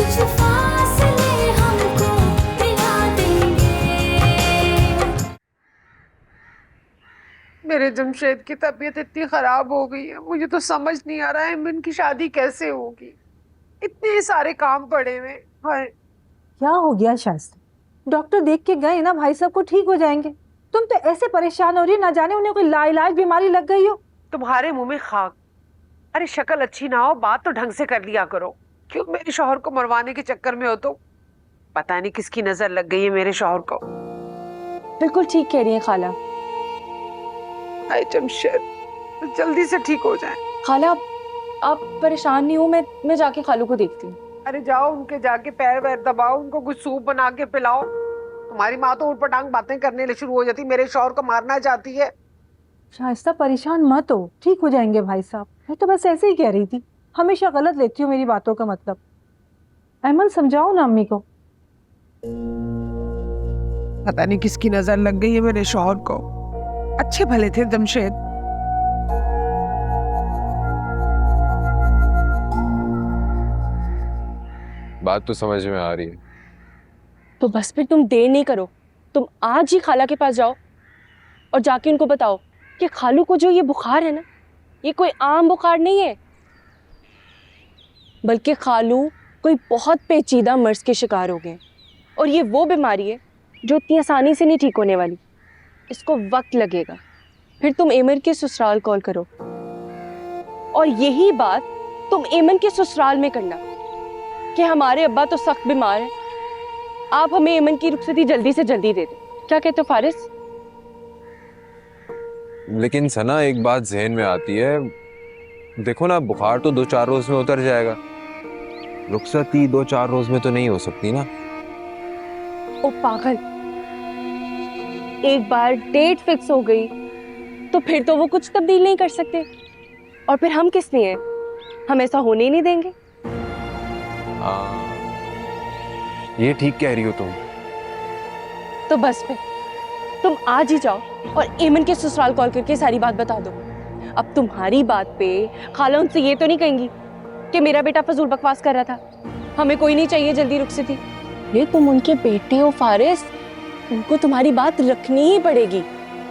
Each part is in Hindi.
कुछ फासले हमको मिला देंगे। मेरे जमशेद की तबीयत इतनी खराब हो गई है, मुझे तो समझ नहीं आ रहा है इमन की शादी कैसे होगी। इतने सारे काम पड़े हुए। हाय, क्या हो गया शास्त्री? डॉक्टर देख के गए ना, भाई साहब को ठीक हो जाएंगे। तुम तो ऐसे परेशान हो रही, ना जाने उन्हें कोई लाइलाज बीमारी लग गई हो। तुम्हारे मुंह में खाक। अरे शक्ल अच्छी ना हो, बात तो ढंग से कर लिया करो। क्यों मेरे शौहर को मरवाने के चक्कर में हो? तो पता नहीं किसकी नजर लग गई है मेरे शौहर को। बिल्कुल ठीक कह रही है खाला। हाय जमशेद, जल्दी से ठीक हो जाए। खाला आप परेशान नहीं हो, मैं जाके खालू को देखती हूँ। अरे जाओ, उनके जाके पैर वैर दबाओ, उनको कुछ सूप बना के पिलाओ। तुम्हारी माँ तो उटपटांग बातें करने शुरू हो जाती, मेरे शौहर को मारना चाहती है। शाइस्ता परेशान मत हो, ठीक हो जाएंगे भाई साहब। मैं तो बस ऐसे ही कह रही थी, हमेशा गलत लेती हूँ मेरी बातों का मतलब। अहमद समझाओ ना अम्मी को। पता नहीं किसकी नजर लग गई है मेरे शौहर को। अच्छे भले थे जमशेद। बात तो समझ में आ रही है। तो बस फिर तुम देर नहीं करो, तुम आज ही खाला के पास जाओ और जाके उनको बताओ कि खालू को जो ये बुखार है ना, ये कोई आम बुखार नहीं है, बल्कि खालू कोई बहुत पेचीदा मर्ज के शिकार हो गए। और ये वो बीमारी है जो इतनी आसानी से नहीं ठीक होने वाली, इसको वक्त लगेगा। फिर तुम एमन के ससुराल कॉल करो और यही बात तुम एमन के ससुराल में करना कि हमारे अब्बा तो सख्त बीमार है, आप हमें एमन की रुखसती जल्दी से जल्दी दे दो। क्या कहते हो फारिस? लेकिन सना एक बात जहन में आती है, देखो ना बुखार तो 2-4 रोज में उतर जाएगा, रुखसती 2-4 रोज में तो नहीं हो सकती ना। ओ पागल, एक बार डेट फिक्स हो गई तो फिर तो वो कुछ तब्दील नहीं कर सकते। और फिर हम किस लिए हैं? हम ऐसा होने ही नहीं देंगे। हाँ, ये ठीक कह रही हो तुम। तो बस फिर तुम आज ही जाओ और एमन के ससुराल कॉल करके सारी बात बता दो। अब तुम्हारी बात पे खाला उनसे ये तो नहीं कहेंगी कि मेरा बेटा फजूल बकवास कर रहा था, हमें कोई नहीं चाहिए जल्दी रुखसती। ये तुम उनके बेटे हो फारिस, उनको तुम्हारी बात रखनी ही पड़ेगी।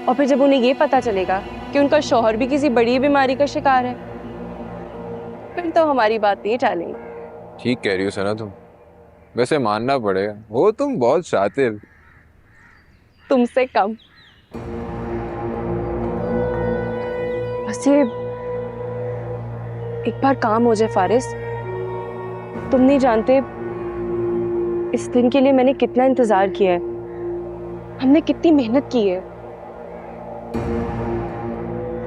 और फिर जब उन्हें ये पता चलेगा कि उनका शौहर भी किसी बड़ी बीमारी का शिकार है, फिर तो हमारी बात नहीं टालेंगे। ठीक कह रही हो सना तुम, वैसे मानना पड़ेगा हो तुम बहुत शातिर। तुमसे कम। बस ये एक बार काम हो जाए फारिस। तुम नहीं जानते इस दिन के लिए मैंने कितना इंतजार किया है, हमने कितनी मेहनत की है।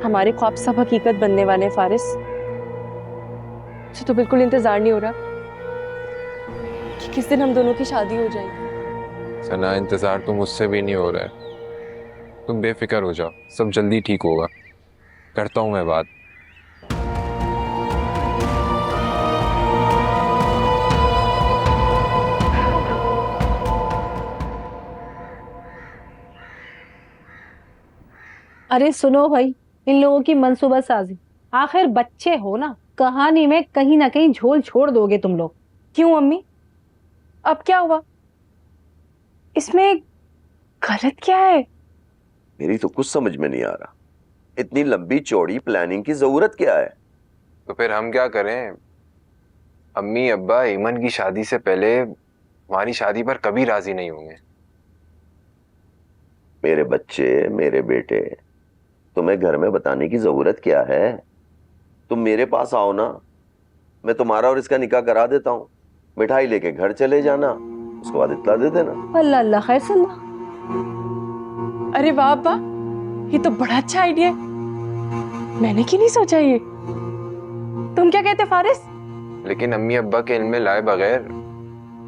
हमारे ख्वाब सब हकीकत बनने वाले हैं फारिस। मुझे तो बिल्कुल इंतजार नहीं हो रहा कि किस दिन हम दोनों की शादी हो जाएगी। सना इंतजार तो मुझसे भी नहीं हो रहा है, तुम बेफिक्र हो जाओ, सब जल्दी ठीक होगा। करता हूँ मैं बात। अरे सुनो भाई, इन लोगों की मंसूबा साजी। आखिर बच्चे हो ना, कहानी में कहीं ना कहीं झोल छोड़ दोगे तुम लोग। क्यों अम्मी, अब क्या हुआ? इसमें गलत क्या है? मेरी तो कुछ समझ में नहीं आ रहा, इतनी लंबी चौड़ी प्लानिंग की जरूरत क्या है? तो फिर हम क्या करें? अम्मी अब्बा ईमन की शादी से पहले हमारी शादी पर कभी राजी नहीं होंगे। मेरे बच्चे, मेरे बेटे, तुम्हें घर में बताने की जरूरत क्या है? तुम मेरे पास आओ ना, मैं तुम्हारा और इसका निकाह करा देता हूँ। मिठाई लेके घर चले जाना, उसके बाद इत्तला दे देना। अल्लाह अल्लाह खैर सल्ला। अरे वाह अब्बा, ये तो बड़ा अच्छा आइडिया है, मैंने क्यों नहीं सोचा ये? तुम क्या कहते फारिस? लेकिन अम्मी अब्बा के इल्म में लाए बगैर,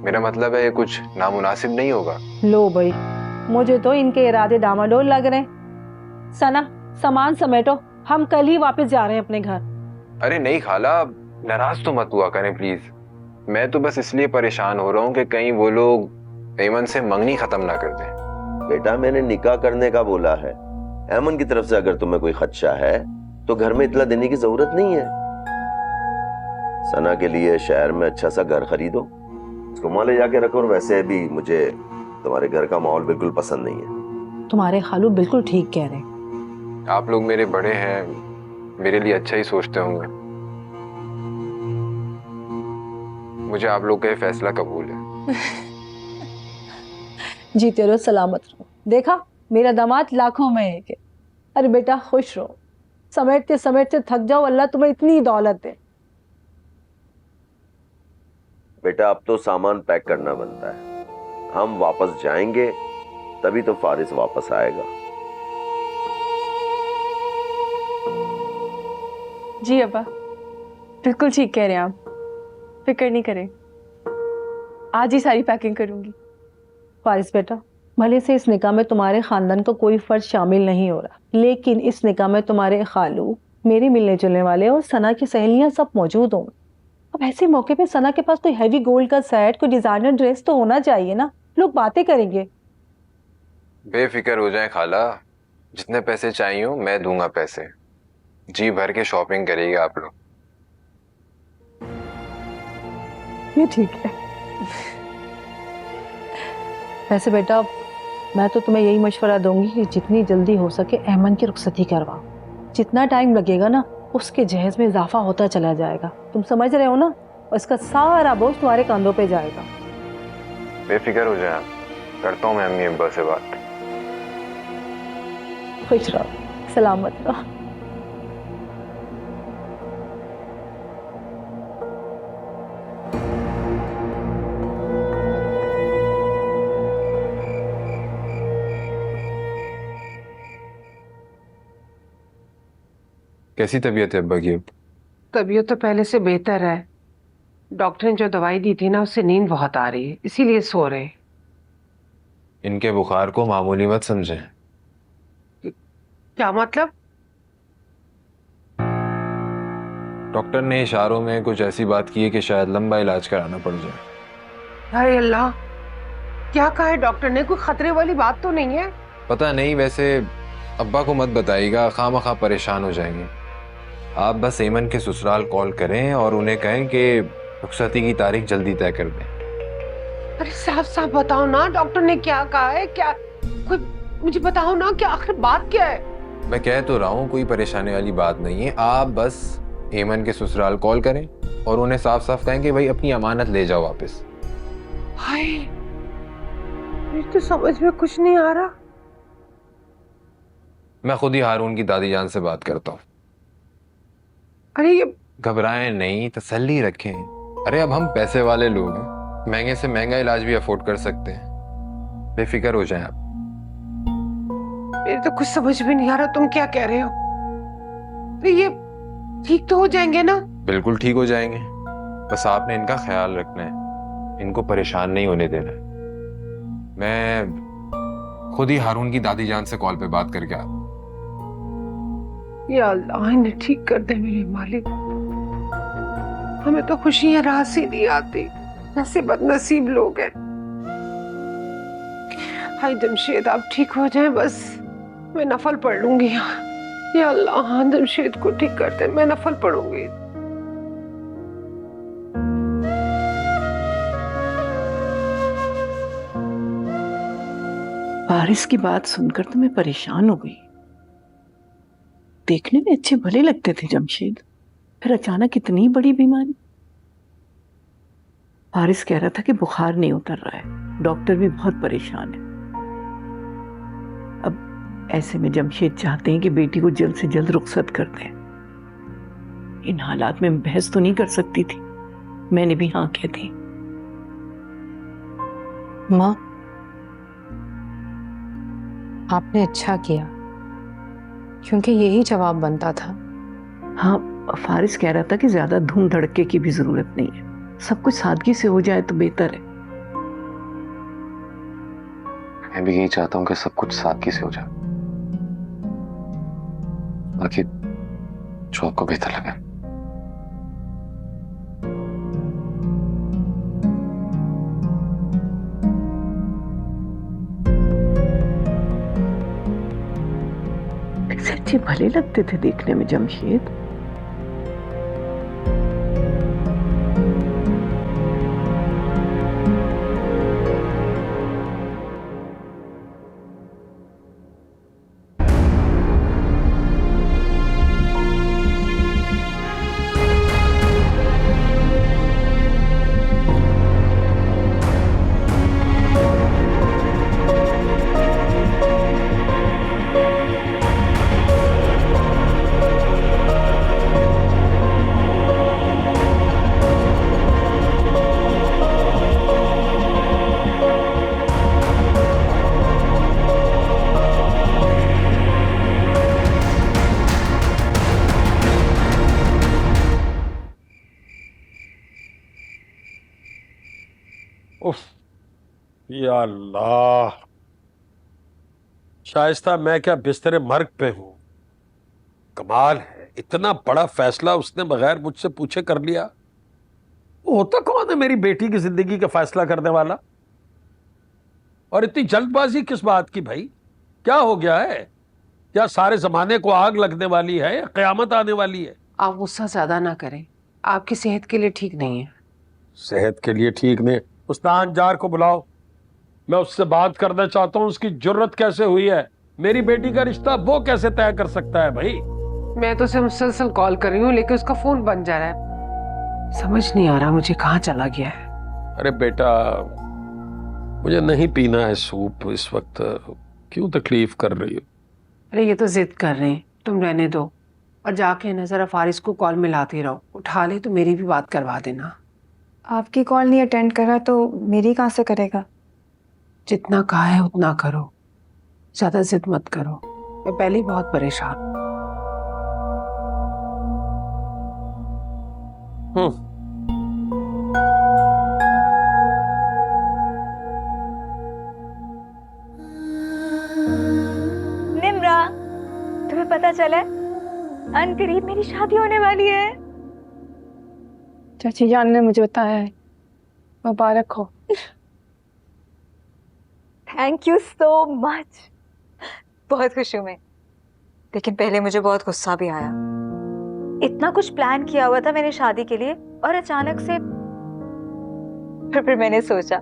मेरा मतलब है ये कुछ नामुनासिब नहीं होगा। लो भाई, मुझे तो इनके इरादे डामाडोल लग रहे हैं। सना सामान समेटो, हम कल ही वापस जा रहे हैं अपने घर। अरे नहीं खाला, नाराज तो मत हुआ करें प्लीज। मैं तो बस इसलिए परेशान हो रहा हूँ कि कहीं वो लोग ऐमन से मंगनी खत्म ना कर दें। बेटा मैंने निकाह करने का बोला है। ऐमन की तरफ से अगर तुम्हें कोई खदशा है तो घर में इत्तला देने की जरूरत नहीं है। सना के लिए शहर में अच्छा सा घर खरीदो, इसको वहां ले जाके रखो। और वैसे भी मुझे तुम्हारे घर का माहौल बिल्कुल पसंद नहीं है। तुम्हारे खालू बिल्कुल ठीक कह रहे हैं। आप लोग मेरे बड़े हैं, मेरे लिए अच्छा ही सोचते होंगे। मुझे आप लोग का ये फैसला कबूल है। जीते रहो, सलामत रहो। देखा, मेरा दामाद लाखों में एक है। अरे बेटा खुश रहो, समेटते समेटते थक जाओ, अल्लाह तुम्हें इतनी दौलत दे। बेटा अब तो सामान पैक करना बनता है। हम वापस जाएंगे तभी तो फारिस वापस आएगा। जी अब्बा, बिल्कुल ठीक कह रहे हैं आप, फिक्र नहीं करें, आज ही सारी पैकिंग करूंगी। फारिस बेटा, भले से इस निकाह में तुम्हारे खानदान का कोई फर्ज शामिल नहीं हो रहा, लेकिन इस निकाह में तुम्हारे खालू, मेरे मिलने जुलने वाले और सना की सहेलियां सब मौजूद होंगे। अब ऐसे मौके पे सना के पास कोई हैवी गोल्ड का सेट, कोई डिजाइनर ड्रेस तो होना चाहिए ना, लोग बातें करेंगे। बेफिक्र हो जाए खाला, जितने पैसे चाहिए हो मैं दूंगा पैसे। जी भर के शॉपिंग करेंगे आप लोग। ये ठीक है। वैसे बेटा, मैं तो तुम्हें यही मशवरा दूंगी कि जितनी जल्दी हो सके अहमद की रुखसती करवाओ। जितना टाइम लगेगा ना, उसके जहेज में इजाफा होता चला जाएगा। तुम समझ रहे हो ना? और इसका सारा बोझ तुम्हारे कंधों पे जाएगा। बेफिक्र हो जाए, करता हूँ मैं अम्मी अब्बा से बात। खुश रहो, सलामत रहो। कैसी तबीयत है अब्बा की अब? तबीयत तो पहले से बेहतर है। डॉक्टर ने जो दवाई दी थी ना, उससे नींद बहुत आ रही है, इसीलिए सो रहे हैं। इनके बुखार को मामूली मत समझें। क्या मतलब? डॉक्टर ने इशारों में कुछ ऐसी बात की है कि शायद लंबा इलाज कराना पड़ जाए। हाय अल्लाह, क्या कहा है डॉक्टर ने? कोई खतरे वाली बात तो नहीं है? पता नहीं, वैसे अब्बा को मत बताइएगा, खामखा परेशान हो जाएंगे। आप बस एमन के ससुराल कॉल करें और उन्हें कहें कि रुखसती की तारीख जल्दी तय कर दें। अरे साफ साफ बताओ ना, डॉक्टर ने क्या कहा है? क्या कोई मुझे बताओ ना, क्या आखिर बात क्या है? मैं कह तो रहा हूँ कोई परेशानी वाली बात नहीं है। आप बस एमन के ससुराल कॉल करें और उन्हें साफ साफ कहें कि भाई अपनी अमानत ले जाओ वापस। हाय, मुझे तो समझ में कुछ नहीं आ रहा। मैं खुद ही हारून की दादी जान से बात करता हूँ। अरे ये घबराएं नहीं, तसल्ली रखें। अरे अब हम पैसे वाले लोग हैं, महंगे से महंगा इलाज भी अफोर्ड कर सकते हैं। बेफिक्र हो जाएं आप। मेरे तो कुछ समझ में नहीं आ रहा, तुम क्या कह रहे हो? अरे ये ठीक तो हो जाएंगे ना? बिल्कुल ठीक हो जाएंगे, बस आपने इनका ख्याल रखना है, इनको परेशान नहीं होने देना है। मैं खुद ही हारून की दादी जान से कॉल पे बात करके आता हूं। या अल्लाह, इन्हें ठीक कर दे मेरे मालिक। हमें तो खुशियां राह से नहीं आती, ऐसे बदनसीब लोग हैं। हाय जमशेद, आप ठीक हो जाए बस, मैं नफल पढ़ लूंगी। या अल्लाह, हाँ जमशेद को ठीक कर दे, मैं नफल पढ़ूंगी। बारिश की बात सुनकर तो मैं परेशान हो गई। देखने में अच्छे भले लगते थे जमशेद, फिर अचानक इतनी बड़ी बीमारी। बारिश कह रहा था कि बुखार नहीं उतर रहा है, डॉक्टर भी बहुत परेशान है। अब ऐसे में जमशेद चाहते हैं कि बेटी को जल्द से जल्द रुखसत कर दें। इन हालात में बहस तो नहीं कर सकती थी, मैंने भी हाँ कह दी। माँ, आपने अच्छा किया, क्योंकि यही जवाब बनता था। हाँ, फारिस कह रहा था कि ज्यादा धूम धड़के की भी जरूरत नहीं है, सब कुछ सादगी से हो जाए तो बेहतर है। मैं भी यही चाहता हूँ कि सब कुछ सादगी से हो जाए, बाकी जो आपको बेहतर लगे। ऐसे अच्छे भले लगते थे देखने में जमशेद। या अल्लाह, शाइस्ता मैं क्या बिस्तरे मर्ग पे हूं? कमाल है, इतना बड़ा फैसला उसने बगैर मुझसे पूछे कर लिया। वो होता कौन है मेरी बेटी की जिंदगी का फैसला करने वाला? और इतनी जल्दबाजी किस बात की भाई? क्या हो गया है? क्या सारे जमाने को आग लगने वाली है या कयामत आने वाली है? आप गुस्सा ज्यादा ना करें, आपकी सेहत के लिए ठीक नहीं है। सेहत के लिए ठीक नहीं? उस नाहंजार को बुलाओ, मैं उससे बात करना चाहता हूँ। उसकी जुर्रत कैसे हुई है? मेरी बेटी का रिश्ता वो कैसे तय कर सकता है भाई? मैं तो उसे मुसलसल कॉल कर रही हूँ लेकिन उसका फोन बंद जा रहा है। समझ नहीं आ रहा मुझे कहाँ चला गया है। अरे बेटा, मुझे नहीं पीना है सूप इस वक्त। क्यों तकलीफ कर रही हो? अरे ये तो जिद कर रहे हैं, तुम रहने दो और जाके ना जरा फारिस को कॉल मिलाते रहो। उठा ले तो मेरी भी बात करवा देना। आपकी कॉल नहीं अटेंड करा तो मेरी कहाँ से करेगा? जितना कहा है उतना करो, ज्यादा जिद मत करो। मैं पहले ही बहुत परेशान हूँ। निम्रा, तुम्हें पता चला है? अनकरीब मेरी शादी होने वाली है। चाची जान ने मुझे बताया है। मुबारक हो। Thank you so much. बहुत खुश हूँ मैं, लेकिन पहले मुझे बहुत गुस्सा भी आया। इतना कुछ प्लान किया हुआ था मैंने शादी के लिए और अचानक से फिर मैंने सोचा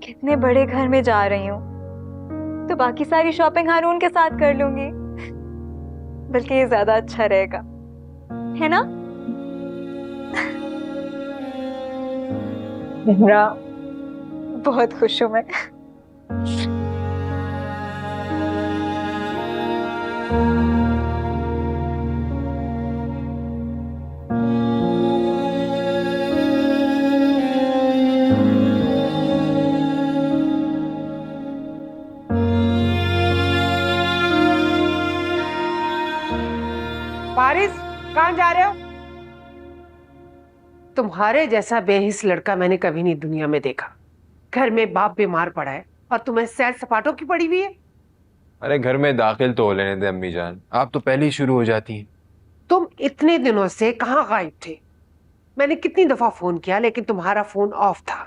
कितने बड़े घर में जा रही हूँ तो बाकी सारी शॉपिंग हारून के साथ कर लूंगी, बल्कि ये ज्यादा अच्छा रहेगा, है ना? निम्रा, बहुत खुश हूँ मैं। फारिस, कहाँ जा रहे हो? तुम्हारे जैसा बेहिस लड़का मैंने कभी नहीं दुनिया में देखा। घर में बाप बीमार पड़ा है और तुम्हें सैर सपाटों की पड़ी हुई है। अरे घर में दाखिल तो हो लेने दे अम्मी जान, आप तो पहले ही शुरू हो जाती हैं। तुम इतने दिनों से कहाँ गायब थे? मैंने कितनी दफा फोन किया लेकिन तुम्हारा फोन ऑफ था।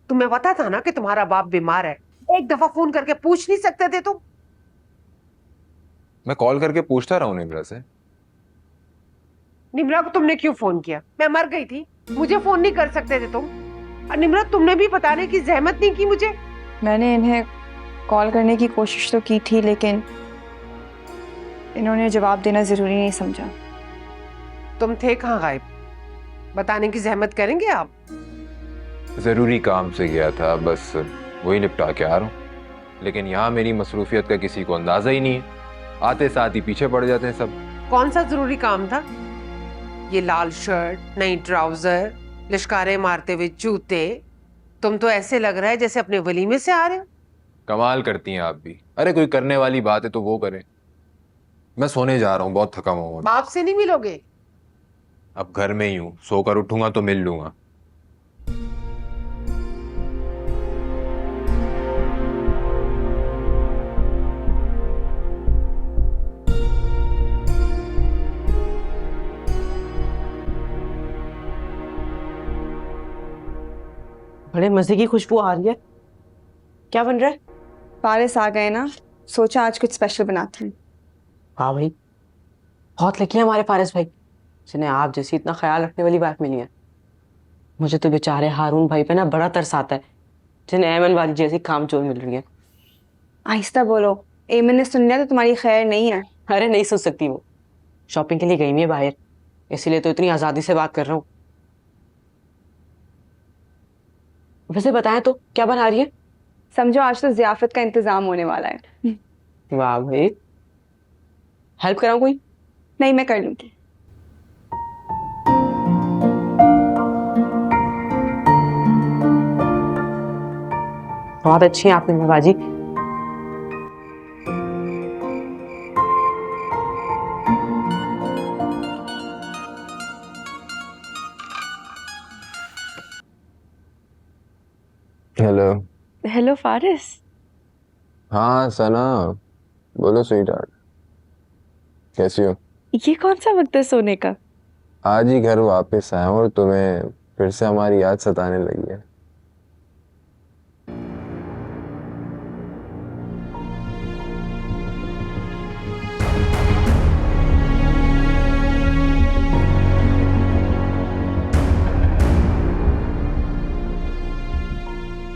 तुम्हें पता था ना कि तुम्हारा बाप बीमार है, एक दफा फोन करके पूछ नहीं सकते थे तुम? मैं कॉल करके पूछता रहा हूँ निम्रा से। निम्रा को तुमने क्यों फोन किया? मैं मर गई थी, मुझे फोन नहीं कर सकते थे तुम? और निम्रा, तुमने भी बताने की जहमत नहीं की मुझे। मैंने इन्हें कॉल करने की कोशिश तो की थी लेकिन इन्होंने जवाब देना जरूरी नहीं समझा। तुम थे कहाँ गायब? बताने की जहमत करेंगे आप? जरूरी काम से गया था, बस वही निपटा के आ रहा हूँ। लेकिन यहाँ मेरी मसरूफियत का किसी को अंदाजा ही नहीं है, आते साथ ही पीछे पड़ जाते हैं सब। कौन सा जरूरी काम था? ये लाल शर्ट, नई ट्राउजर, लिश्कारे मारते हुए जूते, तुम तो ऐसे लग रहा है जैसे अपने वलीमे से आ रहे हो। कमाल करती हैं आप भी। अरे कोई करने वाली बात है तो वो करें। मैं सोने जा रहा हूँ, बहुत थका हुआ। बाप से नहीं मिलोगे? अब घर में ही हूँ, सोकर उठूंगा तो मिल लूंगा। बड़े मजे की खुशबू आ रही है। क्या बन रहा है? फारिस आ गए ना, सोचा आज कुछ स्पेशल बनाते हैं। हाँ भाई, बहुत लकी है हमारे फारिस भाई, जिन्हें आप जैसी इतना ख्याल रखने वाली वाइफ मिली है। मुझे तो बेचारे हारून भाई पे ना बड़ा तरस आता है, जिन्हें ऐमन वाली जैसी कामचोर मिल रही है। आहिस्ता बोलो, एमन ने सुन लिया तो तुम्हारी खैर नहीं है। अरे नहीं सुन सकती, वो शॉपिंग के लिए गई हुई है बाहर, इसीलिए तो इतनी आजादी से बात कर रहा हूँ। वैसे बताएं तो क्या बना रही है? समझो आज तो जियाफत का इंतजाम होने वाला है। वाह भाई, हेल्प कराऊं कोई? नहीं, मैं कर लूंगी। बहुत अच्छी है आपकी बाजी। हेलो। हेलो फारिस। हाँ सना, बोलो स्वीटहार्ट, कैसी हो? ये कौन सा वक्त है सोने का? आज ही घर वापस आया हूँ और तुम्हें फिर से हमारी याद सताने लगी है।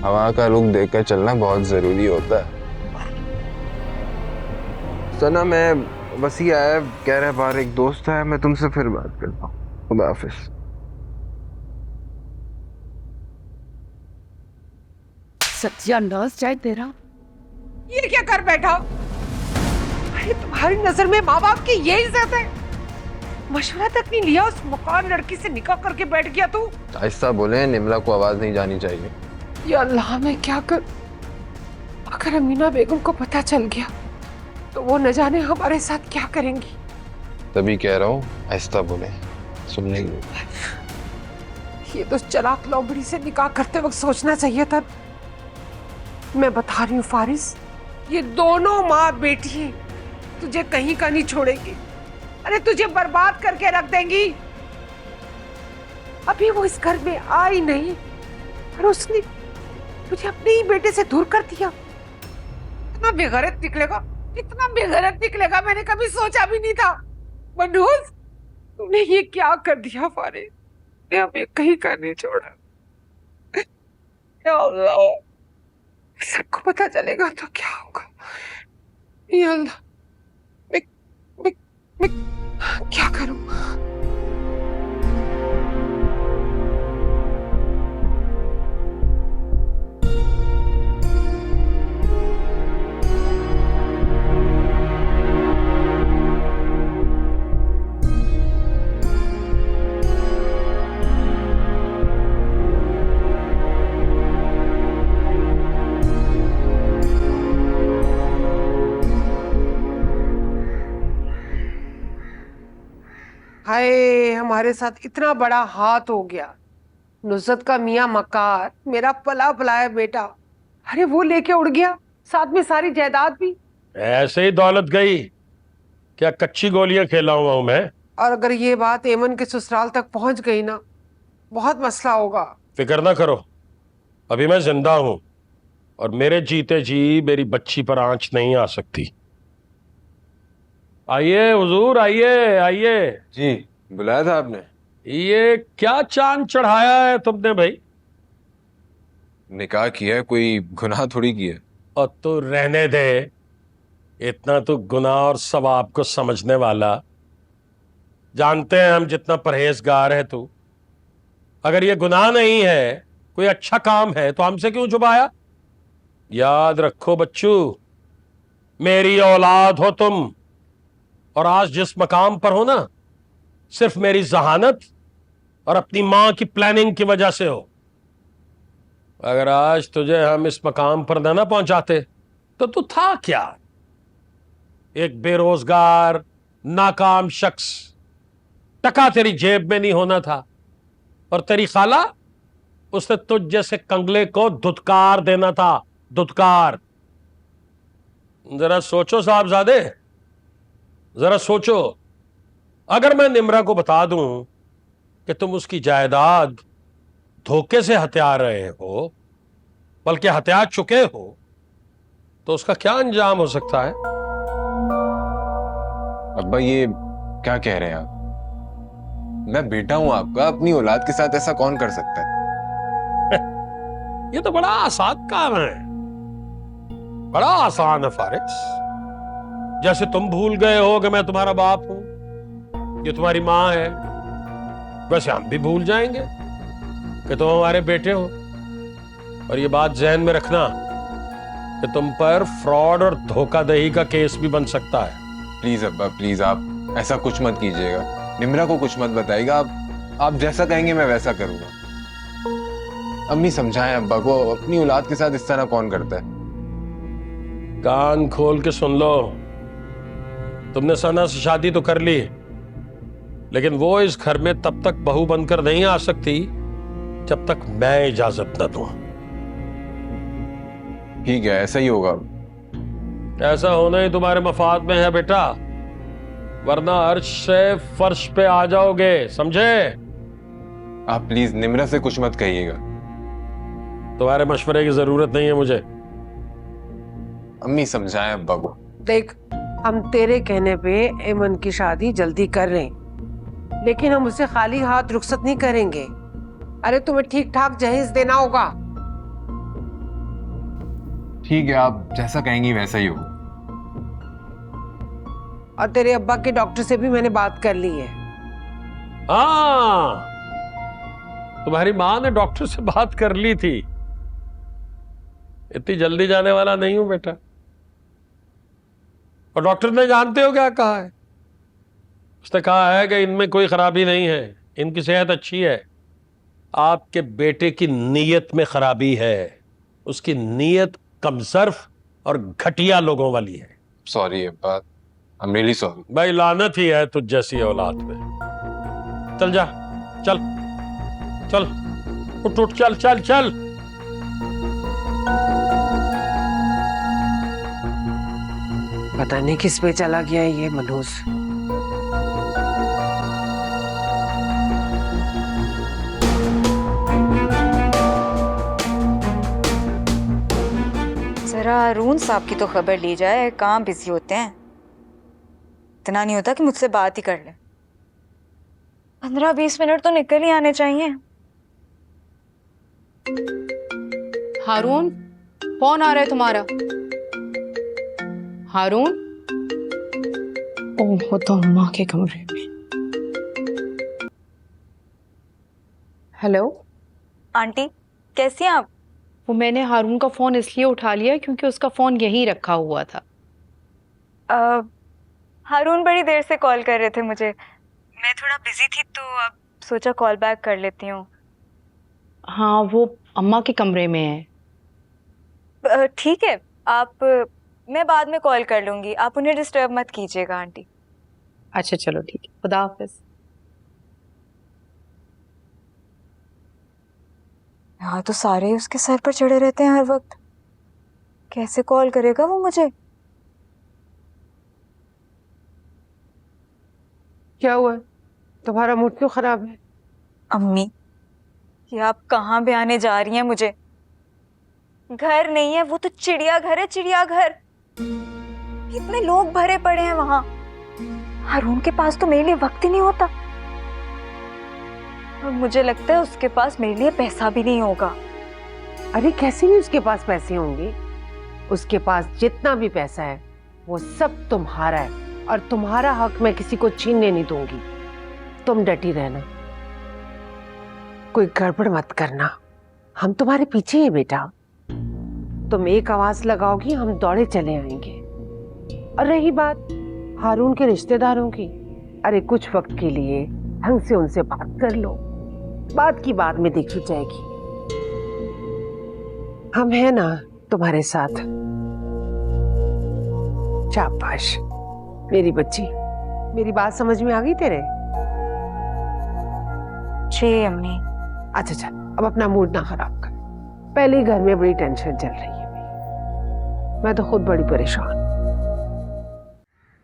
हवा का रुख देखकर चलना बहुत जरूरी होता है। सना, मैं बस ही आया, कह रहे बाहर एक दोस्त है, मैं तुमसे फिर बात करता हूँ। खुदा हाफिज। सत्यानाश जाए तेरा, ये क्या कर बैठा? अरे तुम्हारी नजर में माँ बाप की ये इज्जत है? मशवरा तक नहीं लिया, उस मकान लड़की से निकाह करके बैठ गया तू। आहिस्ता बोले, निमरा को आवाज नहीं जानी चाहिए। या अल्लाह, मैं क्या कर? अगर अमीना बेगम को पता चल गया तो वो न जाने हमारे साथ क्या करेंगी। तभी कह रहा हूँ आहिस्ता बोले, सुन लेंगे। ये तो चालाक लौबड़ी से निकाह करते वक्त सोचना चाहिए था। मैं बता रही हूँ फारिस, ये दोनों माँ बेटी हैं, तुझे कहीं का नहीं छोड़ेगी। अरे तुझे बर्बाद करके रख देंगी। अभी वो इस घर में आई नहीं और उसने तुझे अपने ही बेटे से दूर कर दिया। इतना बेगैरत निकलेगा, इतना बेगैरत निकलेगा, मैंने कभी सोचा भी नहीं था। मनोज, तूने ये क्या कर दिया फारिस? ने हमें कहीं का नहीं छोड़ा। या अल्लाह, सबको पता चलेगा तो क्या होगा? या अल्लाह, मैं क्या करूं? हाय, हमारे साथ इतना बड़ा हाथ हो गया। नुसरत का मियाँ मकार, मेरा पला पलाया बेटा, अरे वो लेके उड़ गया, साथ में सारी जायदाद भी। ऐसे ही दौलत गई क्या? कच्ची गोलियां खेला हुआ हूं मैं। और अगर ये बात एमन के ससुराल तक पहुंच गई ना, बहुत मसला होगा। फिक्र ना करो, अभी मैं जिंदा हूं और मेरे जीते जी मेरी बच्ची पर आंच नहीं आ सकती। आइए हुजूर, आइए आइए। जी, बुलाया था आपने? ये क्या चांद चढ़ाया है तुमने भाई? निकाह किया है, कोई गुनाह थोड़ी किया। और तो रहने दे, इतना तो गुनाह और सवाब को समझने वाला। जानते हैं हम जितना परहेजगार है तू। अगर ये गुनाह नहीं है, कोई अच्छा काम है, तो हमसे क्यों छुपाया? याद रखो बच्चू, मेरी औलाद हो तुम, और आज जिस मकाम पर हो ना, सिर्फ मेरी जहानत और अपनी मां की प्लानिंग की वजह से हो। अगर आज तुझे हम इस मकाम पर न पहुंचाते तो तू था क्या? एक बेरोजगार नाकाम शख्स। टका तेरी जेब में नहीं होना था, और तेरी खाला, उसने तुझ जैसे कंगले को धुतकार देना था, धुतकार। जरा सोचो साहबजादे, जरा सोचो। अगर मैं निमरा को बता दूं कि तुम उसकी जायदाद धोखे से हत्या रहे हो, बल्कि हत्या चुके हो, तो उसका क्या अंजाम हो सकता है? अब्बा, ये क्या कह रहे हैं आप? मैं बेटा हूं आपका, अपनी औलाद के साथ ऐसा कौन कर सकता है? ये तो बड़ा आसान काम है, बड़ा आसान है फारिस। जैसे तुम भूल गए हो कि मैं तुम्हारा बाप हूं, ये तुम्हारी मां है, वैसे हम भी भूल जाएंगे कि तुम हमारे बेटे हो। और ये बात ज़हन में रखना कि तुम पर फ्रॉड और धोखाधड़ी का केस भी बन सकता है। प्लीज अब्बा, प्लीज, आप ऐसा कुछ मत कीजिएगा। निमरा को कुछ मत बताइएगा। आप जैसा कहेंगे मैं वैसा करूंगा। अम्मी समझाएं अब्बा को, अपनी औलाद के साथ इस तरह कौन करता है? कान खोल के सुन लो, तुमने सना से शादी तो कर ली, लेकिन वो इस घर में तब तक बहू बनकर नहीं आ सकती जब तक मैं इजाजत न दूं। ठीक है, ऐसा ही होगा। ऐसा होना ही तुम्हारे मफाद में है बेटा, वरना अर्श से फर्श पे आ जाओगे, समझे? आप प्लीज निम्रा से कुछ मत कहिएगा। तुम्हारे मशवरे की जरूरत नहीं है मुझे। अम्मी समझाएं अब्बा को। देख, हम तेरे कहने पे एमन की शादी जल्दी कर रहे हैं, लेकिन हम उसे खाली हाथ रुखसत नहीं करेंगे। अरे तुम्हें ठीक ठाक जहेज देना होगा। ठीक है, आप जैसा कहेंगी वैसा ही हो। और तेरे अब्बा के डॉक्टर से भी मैंने बात कर ली है। हाँ, तुम्हारी माँ ने डॉक्टर से बात कर ली थी। इतनी जल्दी जाने वाला नहीं हूं बेटा। और डॉक्टर ने जानते हो क्या कहा है? उसने कहा है कि इनमें कोई खराबी नहीं है, इनकी सेहत अच्छी है। आपके बेटे की नीयत में खराबी है। उसकी नीयत कमजर्फ और घटिया लोगों वाली है। सॉरी अब्बा, आई एम रियली सॉरी। भाई लानत ही है तुझ जैसी औलाद में। चल जा, चल चल, उठ उठ, चल चल चल। पता नहीं किस पे चला गया ये मनोज। जरा अरुण साहब की तो खबर ली जाए, कहाँ बिजी होते हैं। इतना नहीं होता कि मुझसे बात ही कर ले। 15-20 मिनट तो निकल ही आने चाहिए। हारून, फोन आ रहा है तुम्हारा। हारून, ओह वो तो अम्मा के कमरे में। हेलो आंटी, कैसी हैं आप? वो मैंने हारून का फोन इसलिए उठा लिया क्योंकि उसका फोन यहीं रखा हुआ था। हारून बड़ी देर से कॉल कर रहे थे मुझे। मैं थोड़ा बिजी थी तो अब सोचा कॉल बैक कर लेती हूँ। हाँ, वो अम्मा के कमरे में है। ठीक है, आप, मैं बाद में कॉल कर लूंगी। आप उन्हें डिस्टर्ब मत कीजिएगा आंटी। अच्छा चलो ठीक है, खुदा हाफिज। यहाँ तो सारे उसके सर पर चढ़े रहते हैं हर वक्त। कैसे कॉल करेगा वो मुझे? क्या हुआ, तुम्हारा मूड क्यों खराब है? अम्मी, ये आप कहाँ भी आने जा रही हैं? मुझे घर नहीं है, वो तो चिड़ियाघर है, चिड़ियाघर। इतने लोग भरे पड़े हैं वहां। हारून के पास तो मेरे लिए वक्त ही नहीं होता, और मुझे लगता है उसके पास मेरे लिए पैसा भी नहीं होगा। अरे कैसे नहीं उसके पास पैसे होंगे? उसके पास जितना भी पैसा है वो सब तुम्हारा है, और तुम्हारा हक मैं किसी को छीनने नहीं दूंगी। तुम डटी रहना, कोई गड़बड़ मत करना। हम तुम्हारे पीछे हैं बेटा। तुम एक आवाज लगाओगी, हम दौड़े चले आएंगे। और रही बात हारून के रिश्तेदारों की, अरे कुछ वक्त के लिए ढंग से उनसे बात कर लो, बात की बाद में देखी जाएगी। हम हैं ना तुम्हारे साथ। शाबाश मेरी बच्ची, मेरी बात समझ में आ गई तेरे? जी अम्मी। अच्छा चल, अब अपना मूड ना खराब कर। पहले ही घर में बड़ी टेंशन चल रही है। मैं तो खुद बड़ी परेशान।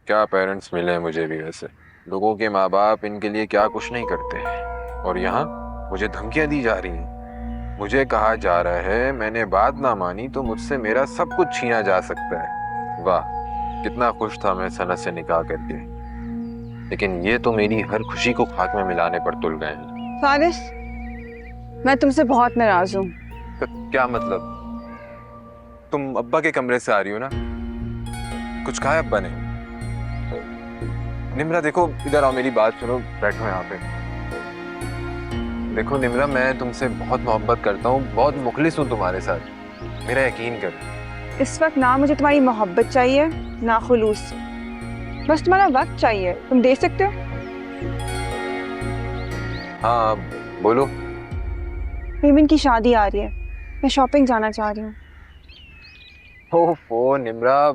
क्या पेरेंट्स मिले हैं मुझे भी। वैसे लोगों के माँ बाप इनके लिए क्या कुछ नहीं करते हैं, और यहाँ मुझे धमकियां दी जा रही हैं। मुझे कहा जा रहा है मैंने बात ना मानी तो मुझसे मेरा सब कुछ छीना जा सकता है। वाह, कितना खुश था मैं सनत से निकाह करके, लेकिन ये तो मेरी हर खुशी को खाक में मिलाने पर तुल गए हैं। फारिस, मैं तुमसे बहुत नाराज हूँ। क्या मतलब? तुम अब्बा के कमरे से आ रही हो ना? कुछ कहा है अब्बा ने? निम्रा देखो, इधर आओ, मेरी बात सुनो, बैठो यहाँ पे। देखो निम्रा, मैं तुमसे बहुत मोहब्बत करता हूँ, बहुत मुखलिस हूँ तुम्हारे साथ, मेरा यकीन करो। इस वक्त ना मुझे तुम्हारी मोहब्बत चाहिए ना खुलूस, बस तुम्हारा वक्त चाहिए। तुम दे सकते हो? हाँ बोलो। एमन की शादी आ रही है, मैं शॉपिंग जाना चाह रही हूँ। ओह निम्रा,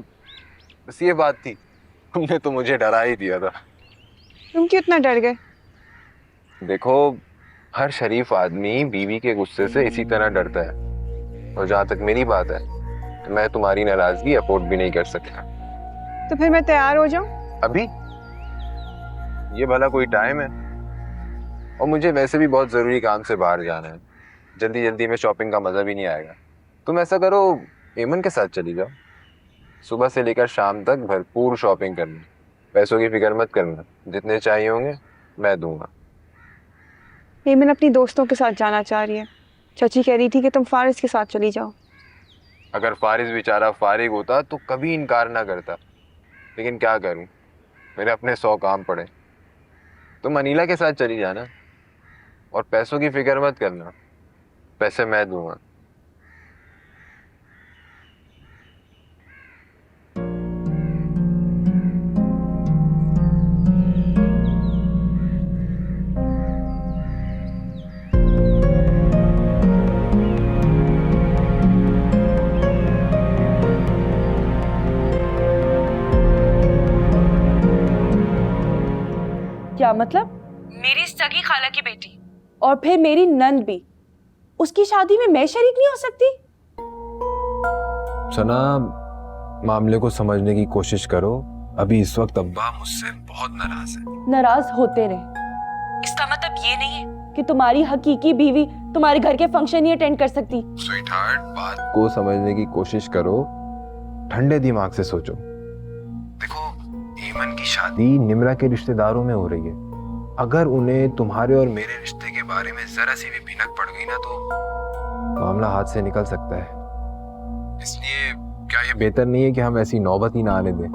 बस ये बात थी? तुमने तो मुझे डरा ही दिया था। तुम क्यों इतना डर गए? देखो, हर शरीफ आदमी बीवी के गुस्से से इसी तरह डरता है, और जहाँ तक मेरी बात है, तो मैं तुम्हारी नाराजगी अफोर्ड भी नहीं कर सकता। तो फिर मैं तैयार हो जाऊं? अभी ये भला कोई टाइम है? और मुझे वैसे भी बहुत जरूरी काम से बाहर जाना है, जल्दी जल्दी में शॉपिंग का मजा भी नहीं आएगा। तुम ऐसा करो, एमन के साथ चली जाओ, सुबह से लेकर शाम तक भरपूर शॉपिंग करनी। पैसों की फिक्र मत करना, जितने चाहिए होंगे मैं दूंगा। एमन अपनी दोस्तों के साथ जाना चाह रही है। चाची कह रही थी कि तुम फारिस के साथ चली जाओ। अगर फारिस बेचारा फारिग होता तो कभी इनकार ना करता, लेकिन क्या करूं, मेरे अपने 100 काम पड़े। तुम अनीला के साथ चली जाना और पैसों की फिक्र मत करना, पैसे मैं दूंगा। क्या मतलब? मेरी सगी खाला की बेटी और फिर मेरी नंद भी, उसकी शादी में मैं शरीक नहीं हो सकती? सना, मामले को समझने की कोशिश करो। अभी इस वक्त अब्बा मुझसे बहुत नाराज है। नाराज होते रहे, इसका मतलब ये नहीं है कि तुम्हारी हकीकी बीवी तुम्हारे घर के फंक्शन ही अटेंड कर सकती। स्वीटहार्ट, बात को समझने की कोशिश करो, ठंडे दिमाग से सोचो। देखो, एमन की शादी निम्रा के रिश्तेदारों में हो रही है। अगर उन्हें तुम्हारे और मेरे रिश्ते के बारे में जरा सी भी भिनक पड़ गई ना, तो मामला हाथ से निकल सकता है। इसलिए क्या ये बेहतर नहीं है कि हम ऐसी नौबत ही ना आने दें?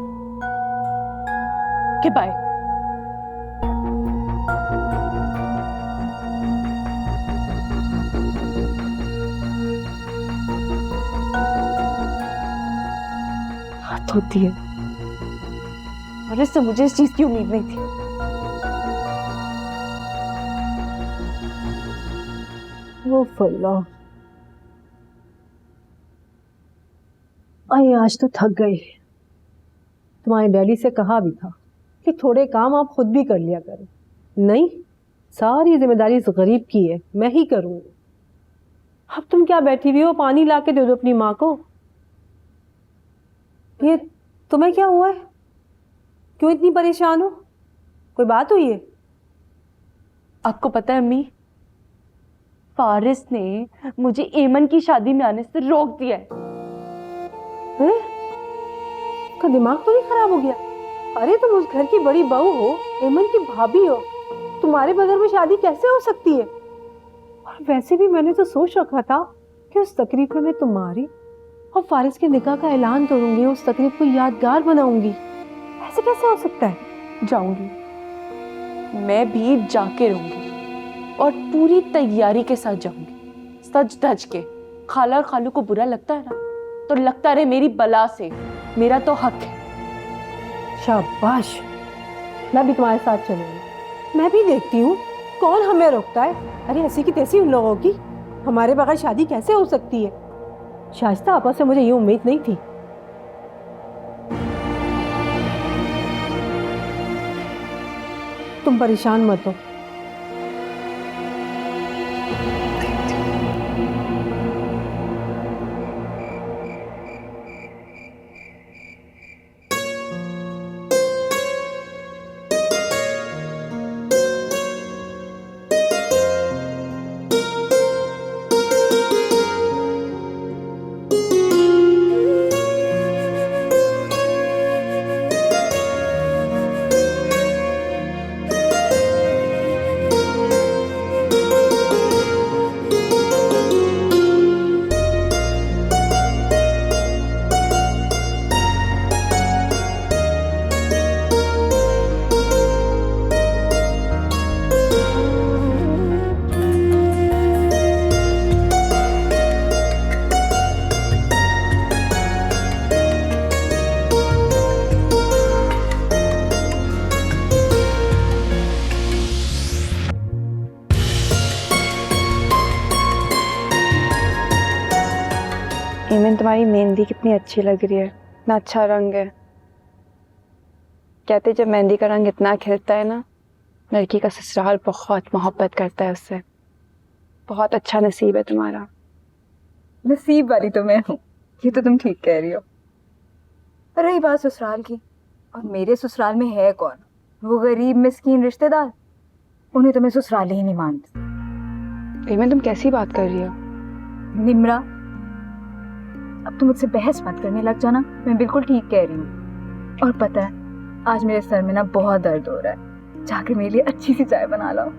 कि बाय। बात होती है और इससे मुझे इस चीज की उम्मीद नहीं थी। वो फल्ला, आई आज तो थक गई। तुम्हारे डैडी से कहा भी था कि थोड़े काम आप खुद भी कर लिया करें। नहीं, सारी जिम्मेदारी इस गरीब की है, मैं ही करूंगी। अब तुम क्या बैठी हुई हो, पानी ला के दे दो अपनी माँ को। ये तुम्हें क्या हुआ है, क्यों इतनी परेशान हो? कोई बात हुई है? आपको पता है अम्मी, फारिस ने मुझे एमन की शादी में आने से रोक दिया है। का दिमाग तो नहीं खराब हो गया? अरे तुम उस घर की बड़ी बहू हो, एमन की भाभी हो, तुम्हारे बगैर में शादी कैसे हो सकती है? और वैसे भी मैंने तो सोच रखा था कि उस तकरीब में मैं तुम्हारी और फारिस के निकाह का ऐलान करूंगी, उस तकरीब को यादगार बनाऊंगी। ऐसे कैसे हो सकता है? जाऊंगी, मैं भी जाके रहूंगी और पूरी तैयारी के साथ जाऊंगी, सज धज के। खाला और खालू को बुरा लगता है ना, तो लगता रहे मेरी बला से, मेरा तो हक है। शाबाश, मैं भी तुम्हारे साथ चलूंगी। मैं भी देखती हूँ कौन हमें रोकता है। अरे ऐसी की तैसी उन लोगों की हमारे बगैर शादी कैसे हो सकती है? शाइस्ता आपस से मुझे ये उम्मीद नहीं थी। तुम परेशान मत हो। एमन, तुम्हारी मेहंदी कितनी अच्छी लग रही है, इतना अच्छा रंग है। कहते जब मेहंदी का रंग इतना खिलता है ना, लड़की का ससुराल बहुत मोहब्बत करता है उससे। बहुत अच्छा नसीब है तुम्हारा। नसीब वाली तो मैं हूँ। ये तो तुम ठीक कह रही हो। पर रही बात ससुराल की, और मेरे ससुराल में है कौन? वो गरीब मिस्कीन रिश्तेदार, उन्हें तो मैं ससुराल ही नहीं मानती। एमन, तुम कैसी बात कर रही हो? निम्रा, अब तुम मुझसे बहस मत करने लग जाना, मैं बिल्कुल ठीक कह रही हूँ। और पता है, आज मेरे सर में ना बहुत दर्द हो रहा है, जाके मेरे लिए अच्छी सी चाय बना लाओ।